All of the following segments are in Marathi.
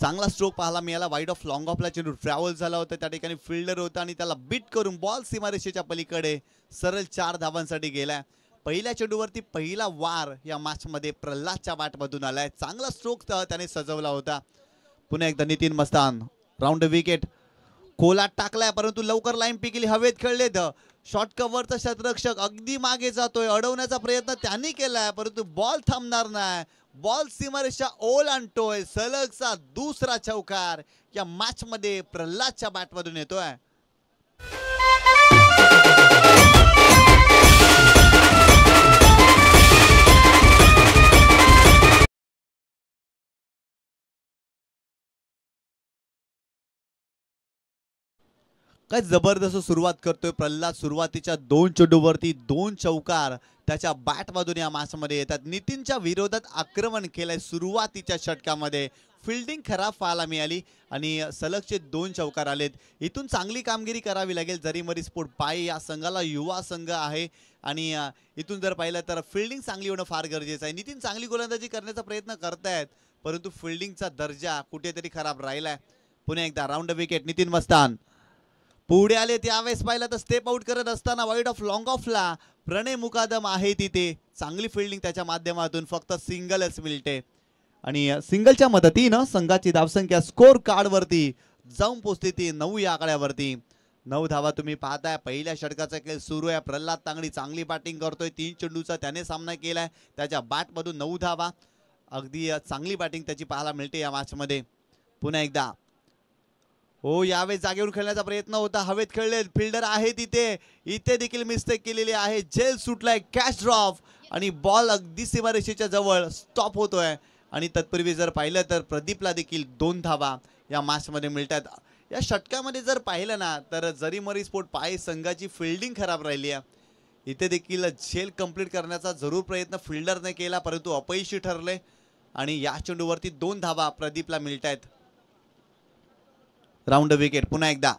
चांगला स्ट्रोक पाहायला मिळाला. वाईड ऑफ लॉंग ऑफला चेंडू ट्रॅव्हल झाला होता. त्या ठिकाणी फिल्डर होता आणि त्याला बीट करून बॉल सीमारेषेच्या पलीकडे सरळ 4 धावांसाठी गेलाय. पहिल्या चेंडूवरती पहिला वार या मॅचमध्ये प्रल्हादच्या बॅटमधून आलाय. चांगला स्ट्रोक त्याने सजवला होता. पुन्हा एकदा नितीन मस्तान राऊंड विकेट कोलात टाकलाय, परंतु लवकर लाईन पिकली, हवेत खेळलेत. शॉर्ट कव्हरचा क्षेत्ररक्षक अगदी मागे जातोय, अडवण्याचा प्रयत्न त्यांनी केलाय, परंतु बॉल थांबणार नाही. बॉल सीमारेषा ओलांडतोय. सलगचा दुसरा चौकार या मॅच मध्ये प्रल्हादच्या बॅटमधून येतोय. काय जबरदस्त सुरुवात करतोय प्रल्हाद. सुरुवातीच्या 2 चेंडूवरती 2 चौकार त्याच्या बॅटमधून या मॅचमध्ये येतात. नितीनच्या विरोधात आक्रमण केलंय. सुरुवातीच्या षटकामध्ये फिल्डिंग खराब पाहायला मिळाली आणि सलगचे 2 चौकार आलेत. इथून चांगली कामगिरी करावी लागेल. जरीमरी स्पोर्ट पाय या संघाला युवा संघ आहे आणि इथून जर पाहिलं तर फिल्डिंग चांगली होणं फार गरजेचं आहे. नितीन चांगली गोलंदाजी करण्याचा प्रयत्न करतायत, परंतु फिल्डिंगचा दर्जा कुठेतरी खराब राहिलाय. पुन्हा एकदा राऊंड विकेट नितीन मस्तान पुढे आले. त्यावेळेस पाहिलं तर स्टेप आउट करत असताना वाईड ऑफ लॉंग ऑफला प्रणय मुकादम आहे तिथे. चांगली फिल्डिंग त्याच्या माध्यमातून फक्त सिंगलच मिळते आणि सिंगलच्या मदतीनं संघाची धावसंख्या स्कोर कार्ड वरती जाऊन पोहोचते ती 9 या आकड्यावरती. 9 धावा तुम्ही पाहताय. पहिल्या षटकाचा खेळ सुरू आहे. प्रल्हाद तांगडी चांगली बॅटिंग करतोय. 3 चेंडूचा त्याने सामना केलाय. त्याच्या बॅटमधून 9 धावा. अगदी चांगली बॅटिंग त्याची पाहायला मिळते या मॅच मध्ये. पुन्हा एकदा हो यावेळेस जागेवर खेळण्याचा प्रयत्न होता. हवेत खेळले. फिल्डर आहे तिथे. इथे देखील मिस्टेक केलेली आहे. जेल सुटलाय. कॅच ड्रॉप आणि बॉल अगदी सीमारेषेच्या जवळ स्टॉप होतोय आणि तत्पूर्वी जर पाहिलं तर प्रदीपला देखील 2 धावा या मॅच मध्ये मिळतात. या षटकामध्ये जर पाहिलं ना तर जरीमरी स्पोर्ट पाय संघाची फिल्डिंग खराब राहिली आहे. इथे देखील झेल कंप्लीट करण्याचा जरूर प्रयत्न फिल्डरने केला, परंतु अपयशी ठरले आणि या चेंडूवरती 2 धावा प्रदीपला मिळतायत. राऊंड विकेट पुन्हा एकदा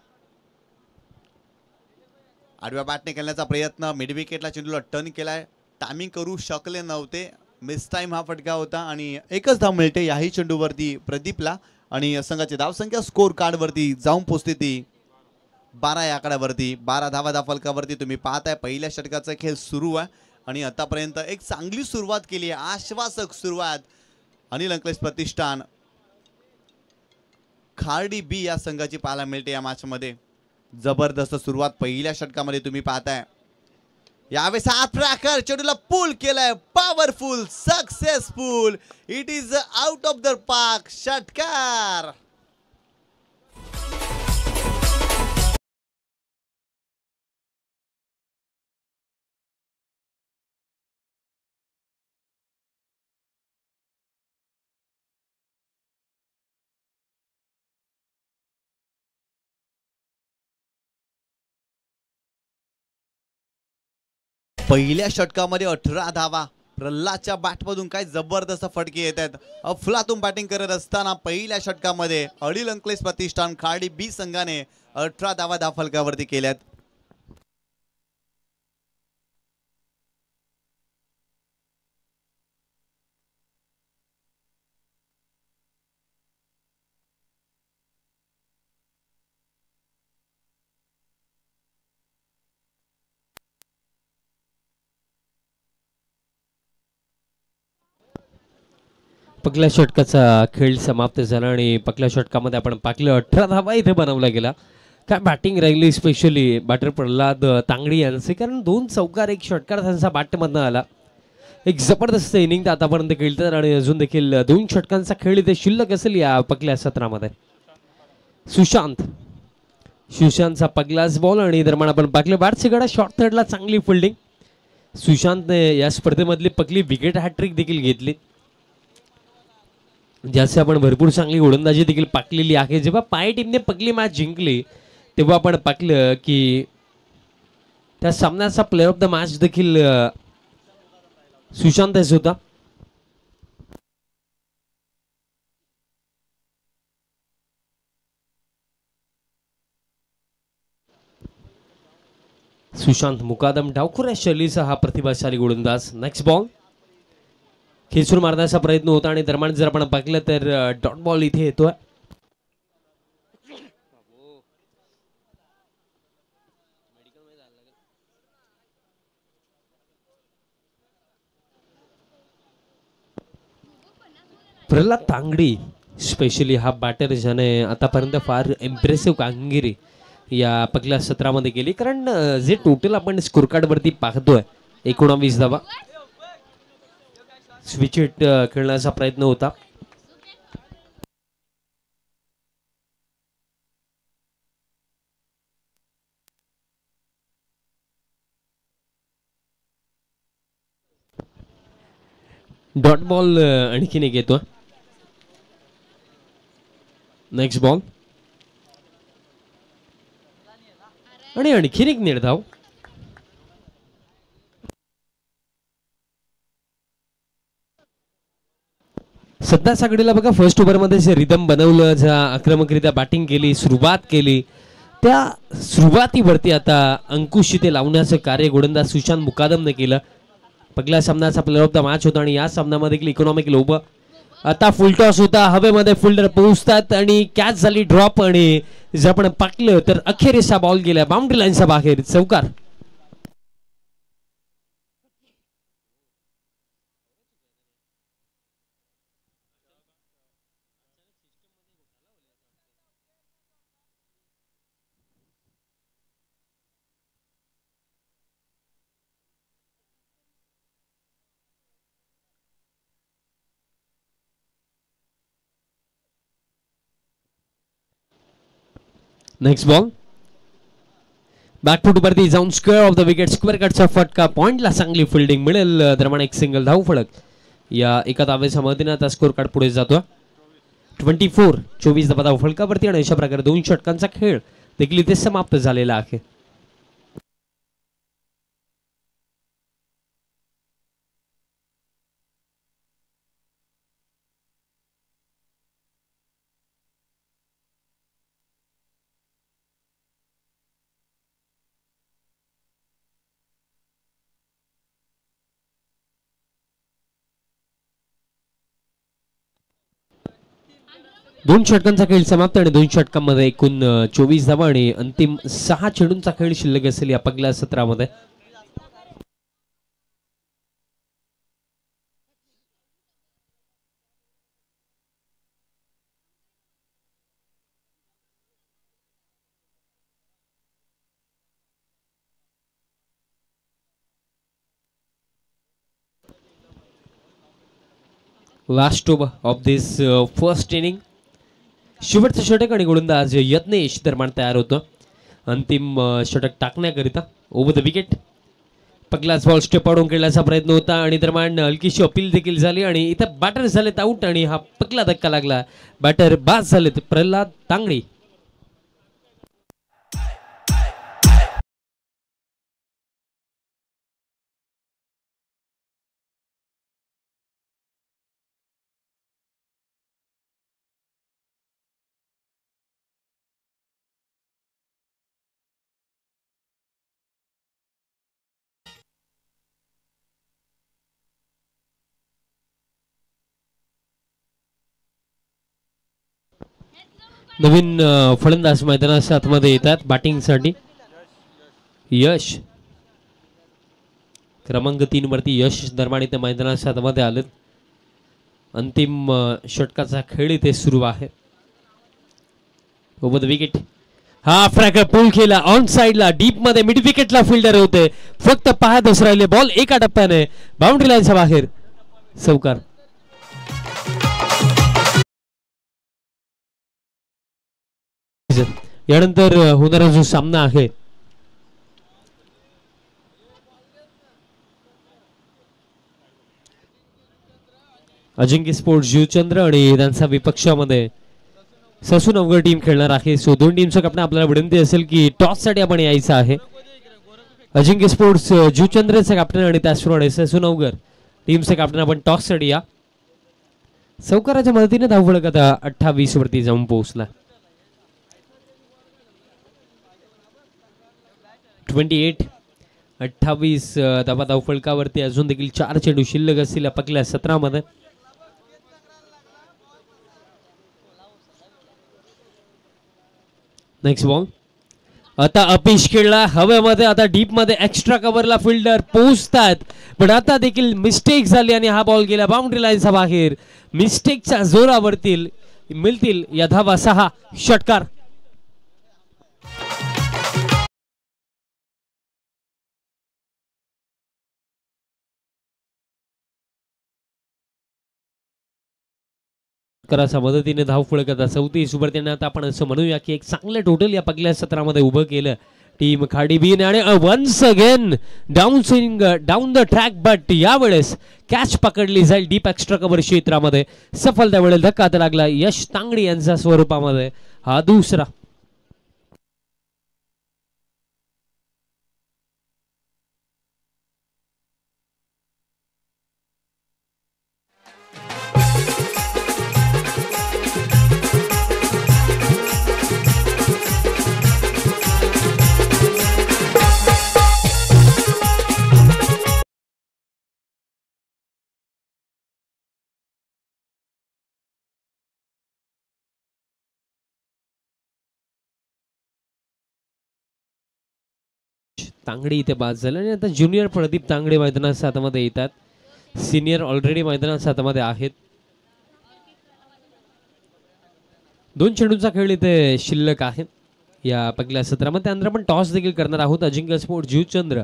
आडव्या बॅटने खेळण्याचा प्रयत्न. मिड विकेटला चेंडूला टर्न केलाय. टायमिंग करू शकले नव्हते. मिस टाइम हा फटका होता आणि एकच धाव मिळते याही चेंडूवरती प्रदीपला आणि संघाची धावसंख्या स्कोर कार्ड वरती जाऊन पोहोचते ती 12 या आकड्यावरती. 12 धावा फलकावरती तुम्ही पाहताय. पहिल्या षटकाचा खेळ सुरू आहे आणि आतापर्यंत एक चांगली सुरुवात केली आहे. आश्वासक सुरुवात अनिल अंकलेश प्रतिष्ठान खार्डी बी या संघाची पाहायला मिळते या मॅच मध्ये. जबरदस्त सुरुवात पहिल्या षटकामध्ये तुम्ही पाहताय. यावेळेस हात ट्रॅकर चेंडूला पुल केलाय. Powerful successful. It is out of the park. षटकार पहिल्या षटकामध्ये 18 धावा प्रल्हादच्या बॅटमधून. काय जबरदस्त फटके येत आहेत. अफलातून बॅटिंग करत असताना पहिल्या षटकामध्ये अनिल अंकलेश प्रतिष्ठान खार्डी बी संघाने 18 धावा फलकावरती केल्यात. पहिल्या षटकाचा खेळ समाप्त झाला आणि पहिल्या षटकामध्ये आपण पाहिलं 18 धावा इथे बनवला गेला. काय बॅटिंग राहिली स्पेशली बॅटर प्रल्हाद तांगडी यांचे, कारण 2 चौकार 1 षटकार त्यांचा बॅटमधनं आला. एक जबरदस्त इनिंग आतापर्यंत खेळतात आणि अजून देखील 2 षटकांचा खेळ इथे शिल्लक असेल या पहिल्या सत्रामध्ये. सुशांतचा पहिलाच बॉल आणि दरम्यान आपण पाहिलं बॅट्सकडे शॉर्ट थर्डला चांगली फिल्डिंग. सुशांतने या स्पर्धेमधली पहिली विकेट हॅट्रिक देखील घेतली, ज्याचे आपण भरपूर चांगली गोलंदाजी देखील पाकलेली आहे. जेव्हा पाय टीमने पहिली मॅच जिंकली तेव्हा आपण पाहिलं की त्या सामन्याचा प्लेअर ऑफ द मॅच देखील सुशांतच होता. सुशांत मुकादम डावखुऱ्या शैलीचा हा प्रतिभाशाली गोलंदाज. नेक्स्ट बॉल खेचून मारण्याचा प्रयत्न होता आणि दरम्यान जर आपण पाहिलं तर डॉट बॉल इथे येतोय. प्रल्हाद तांगडी स्पेशली हा बॅटर ज्याने आतापर्यंत फार इम्प्रेसिव्ह कामगिरी या पहिल्या सत्रामध्ये केली. कारण जे टोटल आपण स्कोर कार्ड वरती पाहतोय 19 धावा, स्विच हिट खेळण्याचा प्रयत्न होता. डॉट बॉल आणखीन एक येतो. नेक्स्ट बॉल आणि आणखीन एक निर्धाव. सध्या सागडीला बघा फर्स्ट ओव्हरमध्ये जे रिदम बनवलं, ज्या आक्रमकरित्या बॅटिंग केली, सुरुवात केली, त्या सुरुवातीवरती आता अंकुश इथे लावण्याचं कार्य गोलंदाज सुशांत मुकादमने केलं. पहिल्या सामन्याचा प्लेअर ऑफ द मॅच होता आणि या सामन्यामध्ये इकॉनॉमिकल ओव्हर. आता फुल टॉस होता, हवेमध्ये फिल्डर पोहोचतात आणि कॅच झाली ड्रॉप आणि जर आपण पाकलं तर अखेरीचा बॉल गेला बाउंड्री लाईनच्या बाहेर, चौकार. नेक्स्ट बॉल बॅकफूट वरती जाऊन square of the wicket, square कटचा फटका, पॉइंटला चांगली फिल्डिंग मिळेल. दरम्यान एक सिंगल धाव फलक या एका धावेच्या मदतीने आता स्कोर कार्ड पुढे जातो. 24 धाव फलकावरती आणि अशा प्रकारे 2 षटकांचा खेळ देखील इथे समाप्त झालेला आहे. दोन षटकांचा खेळ समाप्त आणि 2 षटकांमध्ये एकूण 24 धावा आणि अंतिम 6 चेंडूंचा खेळ शिल्लक असेल या पहिल्या सत्रामध्ये. Last over of this first inning. शेवटचं षटक आणि गोलंदाज यत्नेश दरम्यान तयार होतं अंतिम षटक टाकण्याकरिता. ओव्हर द विकेट पहिलाच बॉल स्टेप आउट खेळण्याचा प्रयत्न होता आणि दरम्यान हलकीशी अपील देखील झाली आणि इथं बॅटर झालेत आउट आणि हा पहिला धक्का लागला. बॅटर बाद झालेत प्रल्हाद तांगडी. नवीन फलंदाज मैदानाच्या आतमध्ये येतात बॅटिंगसाठी. यश क्रमांक 3 वरती यश दरम्यान इथे मैदानाच्या आतमध्ये आलेत. अंतिम षटकाचा खेळ इथे सुरू आहे. ओव्हर द विकेट हा फ्रॅकर पूल केला ऑन साइडला डीप मध्ये मिड विकेटला फिल्डर होते, फक्त पाहतच राहिले. बॉल एका टप्प्याने बाउंड्री लाईनच्या बाहेर, चौकार. यानंतर होणारा जो सामना आहे अजिंक्य स्पोर्ट्स जुचंद्र आणि त्यांचा विपक्षामध्ये ससू नवगड टीम खेळणार आहे. सो दोन टीमचं कॅप्टन आपल्याला विनंती असेल की टॉस साठी आपण यायचं आहे. अजिंक्य स्पोर्ट्स जुचंद्रचे कॅप्टन आणि त्याचप्रमाणे ससू नवगड टीमचे कॅप्टन आपण टॉस साठी या. चौकाराच्या मदतीने धावफलक आता 28 वरती जाऊन पोहोचला. 28 धावा धावफलकावरती अजून देखील 4 चेंडू शिल्लक असतील या पहिल्या सत्रामध्ये. नेक्स्ट बॉल आता अपिश खेळला हवेमध्ये, आता डीप मध्ये एक्स्ट्रा कव्हरला फिल्डर पोहोचतात, पण आता देखील मिस्टेक झाली आणि हा बॉल गेला बाउंड्री लाईनच्या बाहेर. मिस्टेकच्या जोरावरतील मिळतील या धावा 6 षटकार. कराच्या मदतीने धावफळ करतात 34 ओव्हर. त्यांना आता आपण असं म्हणूया की एक चांगलं टोटल या पहिल्या सत्रामध्ये उभं केलं टीम खाडी बीन. आणि once again down swing down the track, but यावेळेस कॅच पकडली जाईल डीप एक्स्ट्रा कव्हर क्षेत्रामध्ये. सफल त्यावेळेस धक्का आता लागला यश तांगडी यांच्या स्वरूपामध्ये. हा दुसरा. तांगडी इथे बाद झालं आणि आता ज्युनियर प्रदीप तांगडे मैदानाच्या हातामध्ये येतात. सिनियर ऑलरेडी मैदानाच्या हातामध्ये आहेत. 2 चेंडूंचा खेळ इथे शिल्लक आहे या पहिल्या सत्रामध्ये. त्यानंतर आपण टॉस देखील करणार आहोत. अजिंक्य स्पोर्ट जीवचंद्र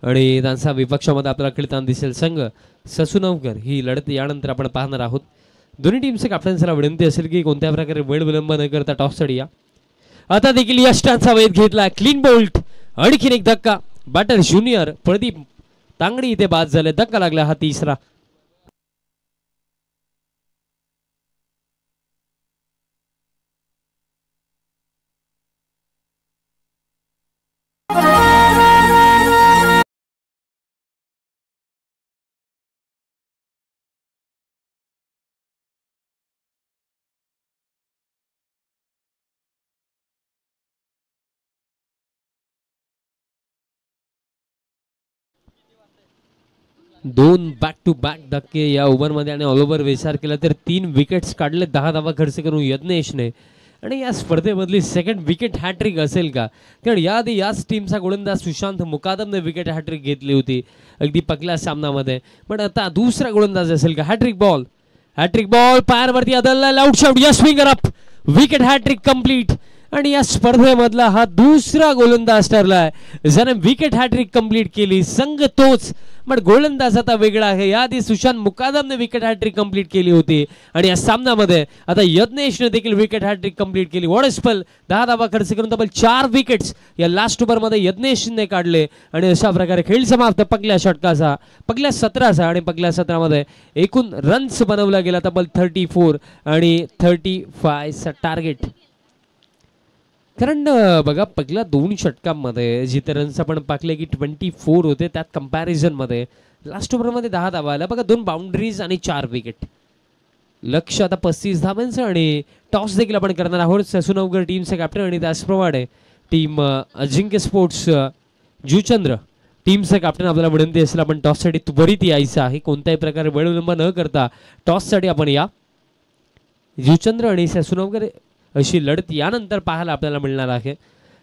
आणि त्यांचा विपक्षामध्ये आपल्याला खेळताना दिसेल संघ ससुनवकर. ही लढत यानंतर आपण पाहणार आहोत. दोन्ही टीमचे कॅप्टन्सला विनंती असेल की कोणत्या प्रकारे वेळ विलंब न करता टॉससाठी या. आता देखील यष्टांचा वेध घेतला, क्लीन बोल्ट. आणखीन एक धक्का, बॅटर ज्युनियर प्रदीप तांगडी इथे बाद झाले. धक्का लागला हा तिसरा. दोन बॅक टू बॅक धक्के या ओव्हरमध्ये आणि ऑल ओव्हर विचार केला तर 3 विकेट्स काढले 10 धावा खर्च करून यज्ञेशने. आणि या स्पर्धेमधली सेकंड विकेट हॅट्रिक असेल का? कारण याआधी याच टीमचा गोलंदाज सुशांत मुकादमने विकेट हॅट्रिक घेतली होती अगदी पहिल्या सामन्यामध्ये. पण आता दुसरा गोलंदाज असेल का? हॅट्रिक बॉल पायावरती आदळला, loud shot, Yash finger up, wicket hat trick complete. आणि या स्पर्धेमधला हा दुसरा गोलंदाज ठरलाय ज्याने विकेट हॅट्रिक कंप्लीट केली. संघ तोच, पण गोलंदाज आता वेगळा आहे. याआधी सुशांत मुकादमने विकेट हॅट्रिक कंप्लीट केली होती आणि या सामन्यामध्ये आता यज्ञेशने देखील विकेट हॅट्रिक कंप्लीट केली. वॉट स्पेल, 10 धावा खर्च करून तब्बल 4 विकेट्स या लास्ट ओव्हरमध्ये यज्ञेशने काढले. आणि अशा प्रकारे खेळ समाप्त पहिल्या षटकाचा, पहिल्या सत्राचा. आणि पहिल्या सत्रामध्ये एकूण रन्स बनवला गेला तब्बल 34 आणि 35चा टार्गेट. कारण बघा पहिल्या 2 षटकांमध्ये जिथे रन्स आपण पाकले की 24 होते, त्यात कंपॅरिझनमध्ये लास्ट ओव्हरमध्ये 10 धावा आल्या. बघा 2 बाउंड्रीज आणि 4 विकेट. लक्ष आता 35 धावांचं. आणि टॉस देखील आपण करणार आहोत. ससुनवगर टीमचे कॅप्टन आणि त्याचप्रमाणे टीम अजिंक्य स्पोर्ट्स जीवचंद्र टीमचे कॅप्टन आपल्याला विनंती असेल आपण टॉससाठी त्वरित यायचं आहे. कोणत्याही प्रकारे वेळ विलंब न करता टॉससाठी आपण या. जीवचंद्र आणि ससुनवगर अशी लढत यानंतर पाहायला आपल्याला मिळणार आहे.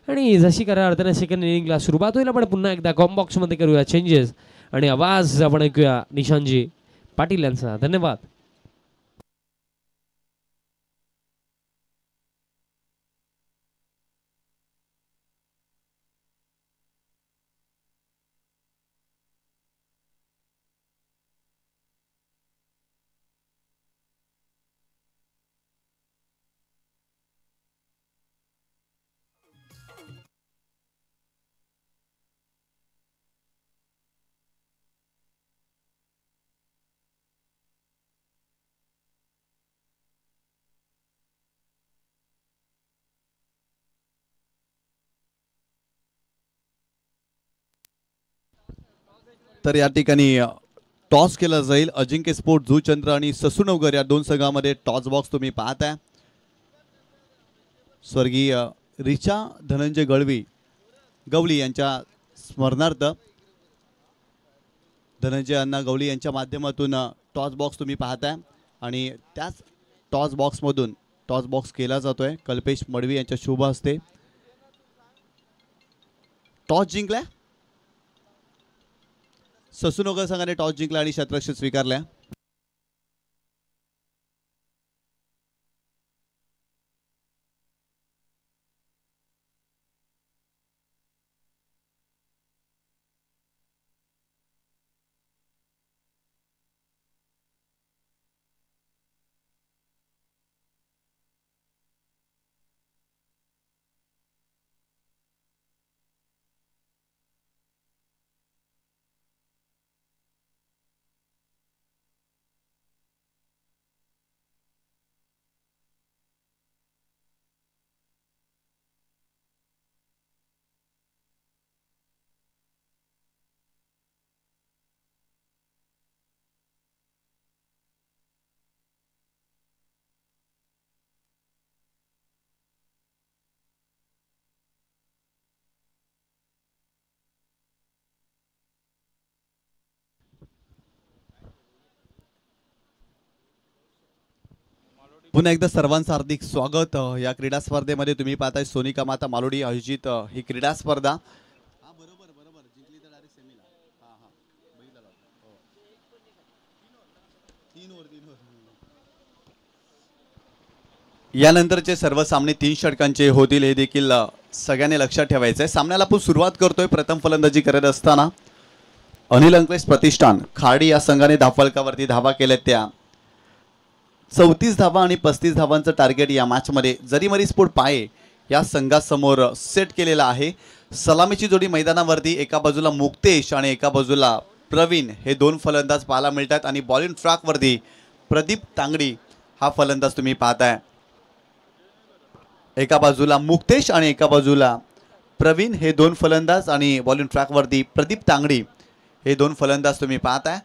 आणि जशी करा अर्थाने सेकंड इनिंगला सुरुवात होईल. आपण पुन्हा एकदा कॉम्बॉक्समध्ये करूया चेंजेस आणि आवाज आपण ऐकूया निशांतजी पाटील यांचा. धन्यवाद. तर या ठिकाणी टॉस केला जाईल. अजिंक्य स्पोर्ट जीवचंद्र आणि ससुनवगर या 2 संघामध्ये टॉस बॉक्स तुम्ही पाहताय. स्वर्गीय रिचा धनंजय गवळी यांच्या स्मरणार्थ धनंजय अण्णा गवळी यांच्या माध्यमातून टॉस बॉक्स तुम्ही पाहताय. आणि त्याच टॉस बॉक्स केला जातोय कल्पेश मडवी यांच्या शुभ हस्ते. टॉस जिंकलाय. ससूनगर संघाने टॉस जिंकला आणि शतरक्षक स्वीकारल्या. पुन्हा एकदा सर्वांचं हार्दिक स्वागत. या क्रीडा स्पर्धेमध्ये तुम्ही पाहताय सोनिका माता मालोडी आयोजित ही क्रीडा स्पर्धा. यानंतरचे सर्व सामने 3 षटकांचे होतील हे देखील सगळ्यांनी लक्षात ठेवायचं आहे. सामन्याला आपण सुरुवात करतोय. प्रथम फलंदाजी करत असताना अनिल अंकलेश प्रतिष्ठान खाडी या संघाने धावफलकावरती धावा केल्या. त्या 34 धावा आणि 35 धावांचं टार्गेट या मॅचमध्ये जरीमरी स्पोर्ट पाये या संघासमोर सेट केलेला आहे. सलामीची जोडी मैदानावरती एका बाजूला मुक्तेश आणि एका बाजूला प्रवीण हे 2 फलंदाज पाहायला मिळतात आणि बॉलिंग ट्रॅकवरती प्रदीप तांगडी हा फलंदाज तुम्ही पाहताय. एका बाजूला मुक्तेश आणि एका बाजूला प्रवीण हे 2 फलंदाज आणि बॉलिंग ट्रॅकवरती प्रदीप तांगडी हे 2 फलंदाज तुम्ही पाहताय.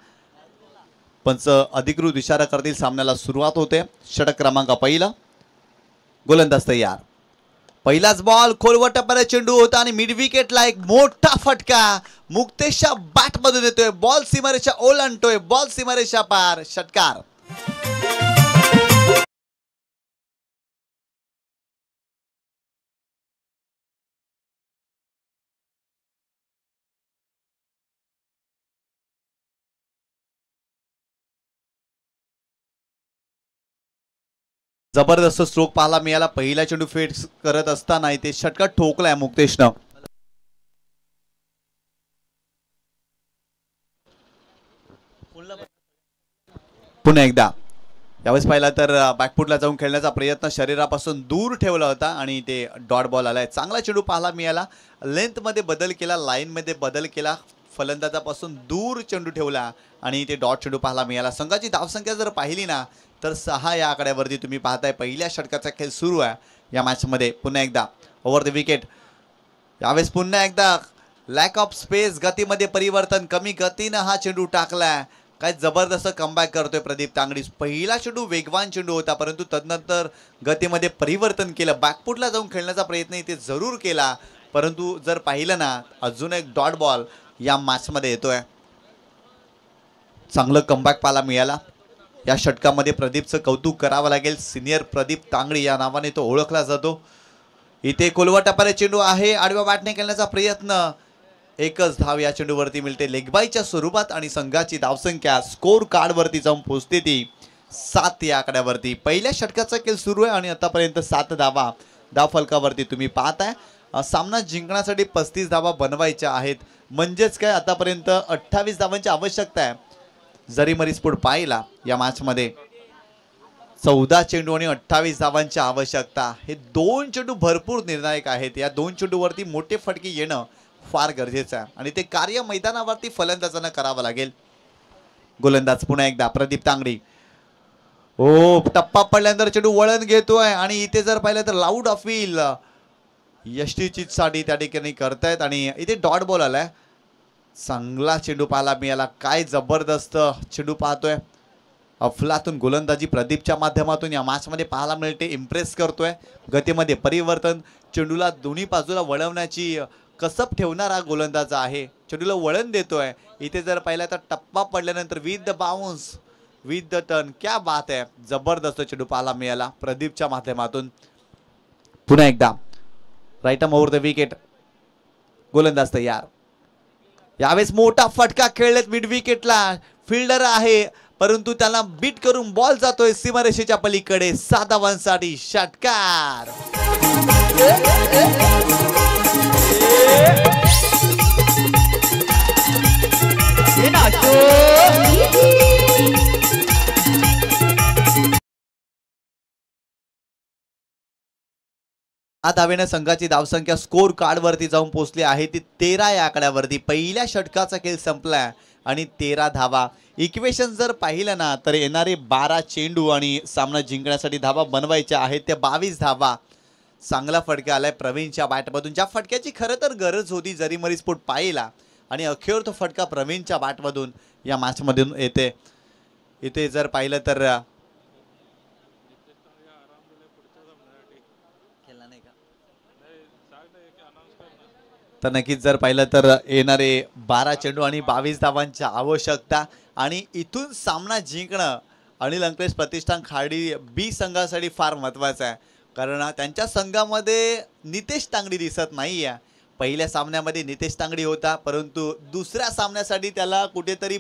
पंच अधिकृत इशारा करतील. सामन्याला सुरुवात होते. षटक क्रमांक पहिला. गोलंदाज तयार. पहिलाच बॉल खोलवर टप्प्याला चेंडू होता आणि मिड विकेटला एक मोठा फटका मुक्तेशच्या बॅट मधून येतोय. बॉल सीमारेषा ओलांडतोय. बॉल सीमारेषा पार. षटकार. जबरदस्त स्ट्रोक पाहायला मिळाला. पहिला चेंडू फेट करत असताना इथे षटकार ठोकलाय मुक्तेशनं. पुन्हा एकदा यावेळेस पाहिला तर बॅकफुटला जाऊन खेळण्याचा प्रयत्न शरीरापासून दूर ठेवला होता आणि ते डॉट बॉल आलाय. चांगला चेंडू पाहायला मिळाला. लेंथ मध्ये बदल केला. लाईन मध्ये बदल केला. फलंदाजापासून दूर चेंडू ठेवला आणि ते डॉट चेंडू पाहायला मिळाला. संघाची धावसंख्या जर पाहिली ना तर 6 या आकड्यावरती तुम्ही पाहताय. पहिल्या षटकाचा खेळ सुरू आहे या मॅचमध्ये. पुन्हा एकदा ओव्हर द विकेट. यावेळेस पुन्हा एकदा लॅक ऑफ स्पेस. गतीमध्ये परिवर्तन. कमी गतीनं हा चेंडू टाकलाय. काय जबरदस्त कमबॅक करतोय प्रदीप तांगडी. पहिला चेंडू वेगवान चेंडू होता परंतु तदनंतर गतीमध्ये परिवर्तन केलं. बॅकफुटला जाऊन खेळण्याचा प्रयत्न इथे जरूर केला परंतु जर पाहिलं ना अजून एक डॉट बॉल या मॅचमध्ये येतोय. चांगलं कमबॅक पाहायला मिळाला. या षटकामध्ये प्रदीपचं कौतुक करावं लागेल. सिनियर प्रदीप तांगडी या नावाने तो ओळखला जातो. इथे कोलवा टप्प्याला चेंडू आहे. आडव्या बॅटने खेळण्याचा प्रयत्न. एकच धाव या चेंडूवरती मिळते लेगबाईच्या स्वरूपात आणि संघाची धावसंख्या स्कोर कार्डवरती जाऊन पोहोचते ती 7 या आकड्यावरती. पहिल्या षटकाचा खेळ सुरू आहे आणि आतापर्यंत 7 धावा धावफलकावरती तुम्ही पाहताय. सामना जिंकण्यासाठी 35 धावा बनवायच्या आहेत. म्हणजेच काय आतापर्यंत 28 धावांची आवश्यकता आहे. जरीमरी स्पोर्ट पाहिला या मॅचमध्ये 14 चेंडू आणि 28 धावांची आवश्यकता. हे 2 चेंडू भरपूर निर्णायक आहेत. या 2 चेंडूवरती मोठे फटके येणं फार गरजेचं आहे आणि ते कार्य मैदानावरती फलंदाजांना करावं लागेल. गोलंदाज पुन्हा एकदा प्रदीप तांगडी. ओ टप्पा पडल्यानंतर चेंडू वळण घेतोय आणि इथे जर पाहिलं तर लाऊड अपील यष्टीची साठी त्या ठिकाणी करतायत आणि इथे डॉट बॉल आलाय. चांगला चेंडू पाहायला मिळाला. काय जबरदस्त चेंडू पाहतोय. अफलातून गोलंदाजी प्रदीपच्या माध्यमातून या मॅचमध्ये पाहायला मिळते. इम्प्रेस करतोय. गतीमध्ये परिवर्तन. चेंडूला दोन्ही बाजूला वळवण्याची कसब ठेवणारा गोलंदाज आहे. चेंडूला वळण देतोय. इथे जर पाहिलं तर टप्पा पडल्यानंतर with the bounce with the turn. क्या बात आहे. जबरदस्त चेंडू पाहायला मिळाला प्रदीपच्या माध्यमातून. पुन्हा एकदा right arm over the wicket. गोलंदाज तयार. यावेळेस मोठा फटका खेळलेत मिड विकेटला. फिल्डर आहे परंतु त्याला बीट करून बॉल जातोय सीमारेषेच्या पलीकडे. 7 धावांसाठी षटकार. धावेने संघाची धावसंख्या स्कोर कार्ड वरती जाऊन पोहोचली आहे ती 13 या आकड्यावरती. पहिल्या षटकाचा खेळ संपला आणि 13 धावा. इक्वेशन जर पाहिलं ना तर येणारे 12 चेंडू आणि सामना जिंकण्यासाठी धावा बनवायच्या आहेत त्या 22 धावा. चांगला फटका आलाय प्रवीणच्या बॅटमधून, ज्या फटक्याची खरं तर गरज होती जरी मरी स्पोर्ट पाहिला आणि अखेर तो फटका प्रवीणच्या बॅटमधून या मॅचमधून येते. इथे जर पाहिलं तर नक्कीच जर पाहिलं तर येणारे 12 चेंडू आणि 22 धावांची आवश्यकता आणि इथून सामना जिंकणं अनिल अंकलेश प्रतिष्ठान खाडी बी संघासाठी फार महत्त्वाचं आहे. कारण त्यांच्या संघामध्ये नितेश तांगडी दिसत नाही आहे. पहिल्या सामन्यामध्ये नितेश तांगडी होता परंतु दुसऱ्या सामन्यासाठी त्याला कुठेतरी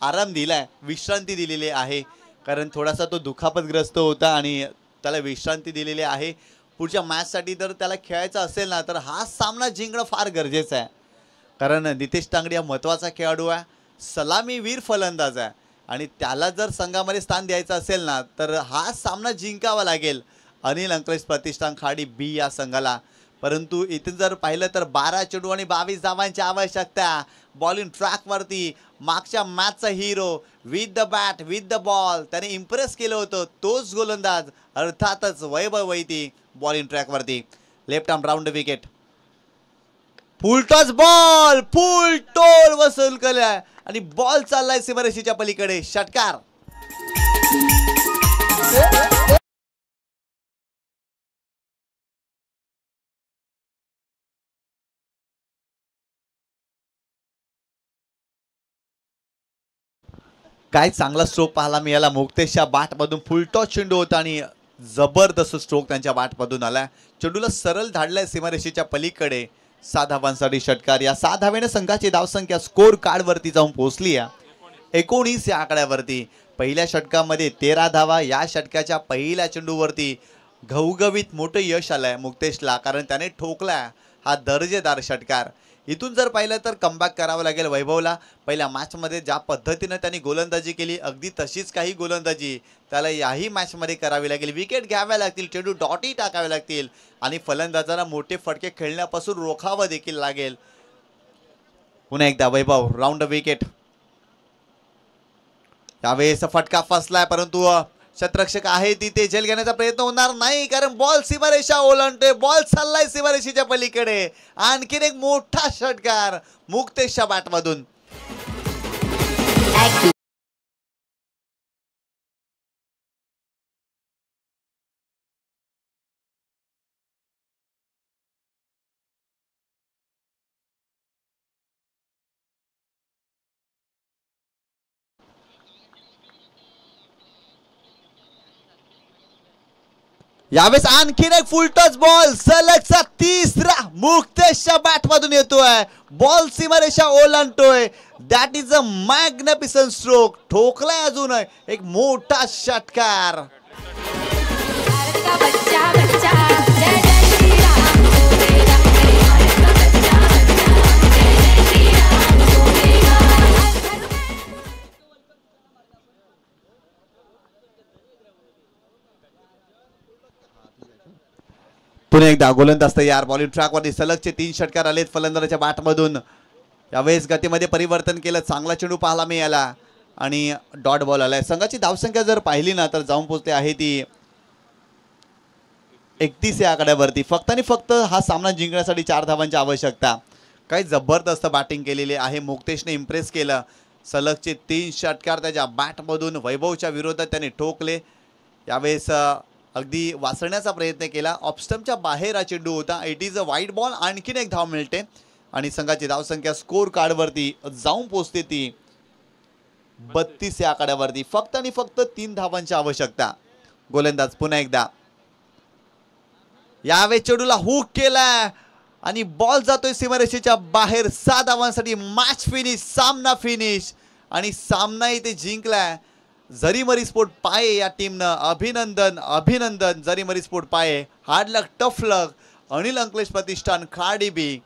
आराम दिलाय, विश्रांती दिलेली आहे. कारण थोडासा तो दुखापतग्रस्त होता आणि त्याला विश्रांती दिलेली आहे. पुढच्या मॅचसाठी जर त्याला खेळायचं असेल ना तर हा सामना जिंकणं फार गरजेचं आहे. कारण नितेश तांगडी हा महत्त्वाचा खेळाडू आहे, सलामीवीर फलंदाज आहे आणि त्याला जर संघामध्ये स्थान द्यायचं असेल ना तर हा सामना जिंकावा लागेल अनिल अंकलेश प्रतिष्ठान खाडी बी या संघाला. परंतु इथे जर पाहिलं तर 12 चेंडू आणि 22 धावांची आवश्यकता. बॉलिंग ट्रॅकवरती मागच्या मॅचचा hero with the bat with the ball त्याने इम्प्रेस केलं होतं तोच गोलंदाज अर्थातच वैभव वैती बॉलिंग ट्रॅकवरती. Left arm round wicket. Full toss ball full toll वसूल केलाय आणि बॉल चाललाय सीमारेषेच्या पलीकडे. षटकार. काय चांगला स्ट्रोक पाहायला मिळाला. मुक्तेशच्या बॅटमधून फुल टॉस चेंडू होता आणि जबरदस्त स्ट्रोक त्यांच्या बॅटमधून आला. चेंडूला सरळ धाडलाय सीमारेषेच्या पलीकडे. 7 धावांसाठी षटकार. या 7 धावेने संघाची धावसंख्या स्कोर कार्ड वरती जाऊन पोहोचली आहे 19 या आकड्यावरती. पहिल्या षटकामध्ये 13 धावा. या षटकाच्या पहिल्या चेंडूवरती घवघवीत मोठं यश आलंय मुक्तेशला कारण त्याने ठोकला हा दर्जेदार षटकार. इथून जर पाहिलं तर कमबॅक करावं लागेल वैभवला. पहिल्या मॅचमध्ये ज्या पद्धतीने त्यांनी गोलंदाजी केली अगदी तशीच काही गोलंदाजी त्याला याही मॅचमध्ये करावी लागेल. विकेट घ्याव्या लागतील, चेंडू डॉटी टाकावे लागतील आणि फलंदाजांना मोठे फटके खेळण्यापासून रोखावं देखील लागेल. पुन्हा एकदा वैभव राऊंड विकेट. यावेळेस फटका फसलाय परंतु शतरक्षक आहे तिथे झेल घेण्याचा प्रयत्न होणार नाही कारण बॉल सीमारेषा ओलांडतोय. बॉल चाललाय सीमारेषेच्या पलीकडे. आणखीन एक मोठा षटकार मुक्तेशच्या बॅटमधून. यावेळेस आणखीन एक फुल टच बॉल सलगचा तिसरा मुक्तेशच्या बॅटमधून येतोय. बॉल सीमारेषा ओलांडतोय. That is a magnificent stroke. ठोकलाय अजून एक मोठा षटकार. पुन्हा एकदा गोलंदाज तयार. बॉलिंग ट्रॅकवरती सलगचे 3 षटकार आलेत फलंदाजाच्या बॅटमधून. यावेळेस गतीमध्ये परिवर्तन केलं. चांगला चेंडू पाहायला मिळाला आणि डॉट बॉल आलाय. संघाची धावसंख्या जर पाहिली ना तर जाऊन पोहोचते आहे ती 31 या आकड्यावरती. फक्त आणि फक्त हा सामना जिंकण्यासाठी 4 धावांची आवश्यकता. काही जबरदस्त बॅटिंग केलेली आहे. मुक्तेशने इम्प्रेस केलं. सलगचे 3 षटकार त्याच्या बॅटमधून वैभवच्या विरोधात त्याने ठोकले. यावेळेस अगदी वाचण्याचा प्रयत्न केला. ऑफस्टम्पच्या बाहेर हा चेंडू होता. It is a wide ball. आणखीन एक धाव मिळते आणि संघाची धावसंख्या स्कोर कार्डवरती जाऊन पोहोचते ती 32 या आकड्यावरती. फक्त आणि फक्त 3 धावांची आवश्यकता. गोलंदाज पुन्हा एकदा. यावेळेस चेंडूला हुक केलाय आणि बॉल जातोय सीमारेषेच्या बाहेर. 6 धावांसाठी मॅच फिनिश, सामना फिनिश आणि सामना इथे जिंकलाय जरीमरी स्पोर्ट पाये या टीमनं. अभिनंदन अभिनंदन जरीमरी स्पोर्ट पाये. हार्ड लक, टफ लक. अनिल अंकलेश प्रतिष्ठान, खाडी बी.